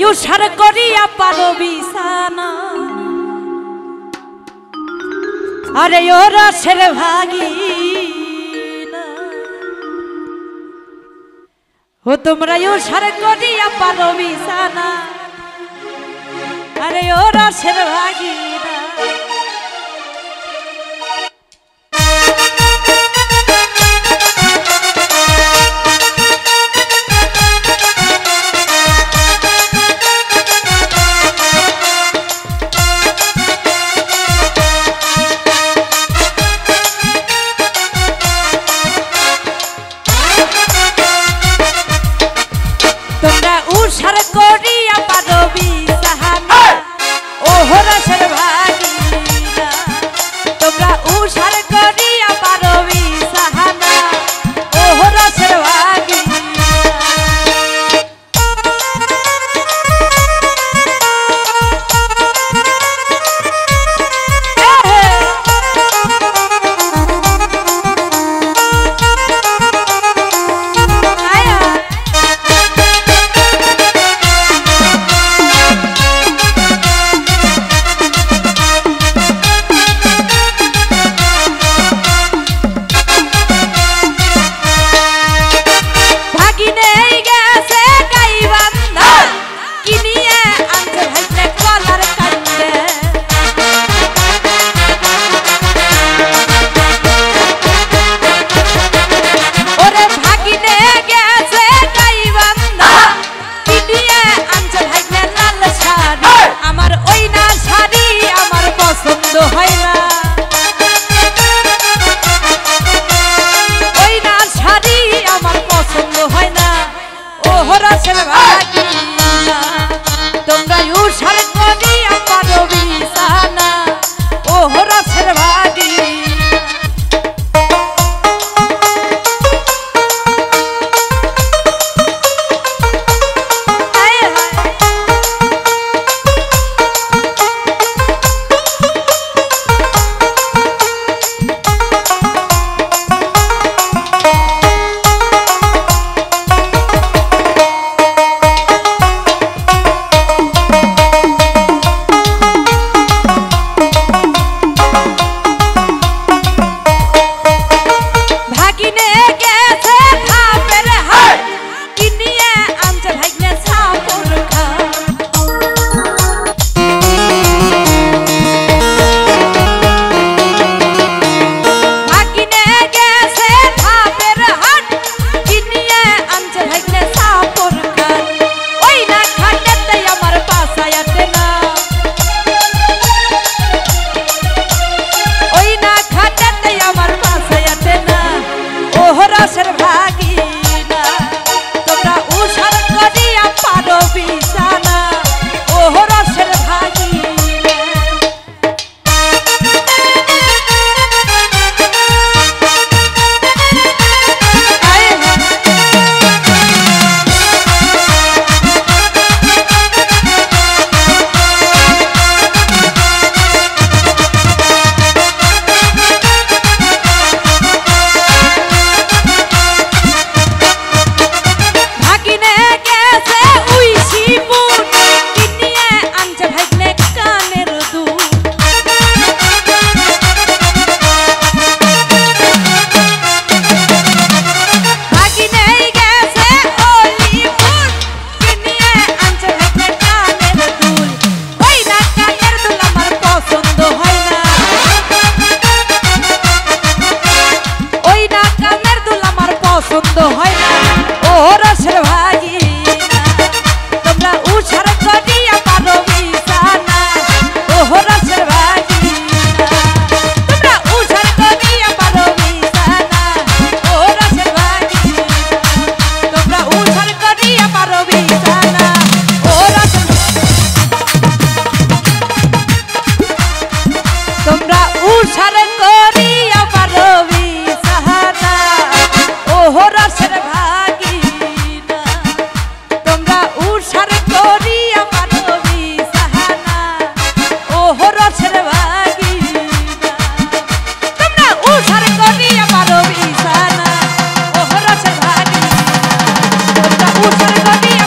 উষার করিয়া পারো বিছানা আরে ও রসের ভাগি ও তোমরা উষার করিয়া পারো বিছানা আরে ও রসের ভাগি তোমরা উষার করিয়া পারো বিছানা ও রসের ভাগি তোমরা উষার করিয়া পারো বিছানা ও রসের ভাগি তোমরা উষার করিয়া পারো বিছানা ও রসের ভাগি রসের ভাগি তোমরা উষার করিয়া পারো বিছানা ও রসের ভাগি পছন্দ হয় না ও রসের ভাগি তোমরা উষার করিয়া পারো বিছানা ও রসের ভাগি তোমরা উষার করিয়া পারো বিছানা ও রসের ভাগি তোমরা উষার করিয়া পারো বিছানা ও রসের তোমরা উষার করিয়া পারো বিছানা ও রসের ভাগি তোমরা উষার করিয়া পারো বিছানা ও রসের ভাগি তোমরা উষার করিয়া পারো বিছানা ও রসের ভাগি তোমরা উষার করিয়া